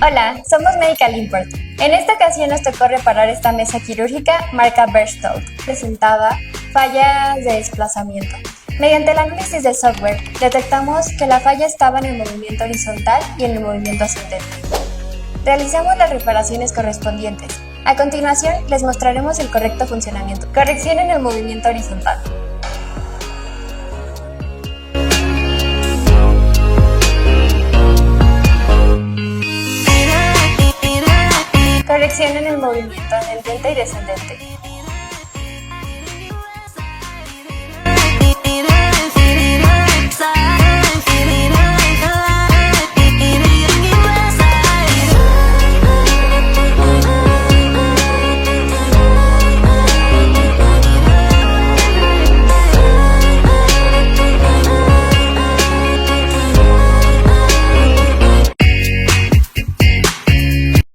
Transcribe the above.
Hola, somos Medical Import. En esta ocasión nos tocó reparar esta mesa quirúrgica marca berchtold. Presentaba fallas de desplazamiento. Mediante el análisis del software, detectamos que la falla estaba en el movimiento horizontal y en el movimiento ascendente. Realizamos las reparaciones correspondientes. A continuación, les mostraremos el correcto funcionamiento. Corrección en el movimiento horizontal. Corrección en el movimiento ascendente y descendente. Side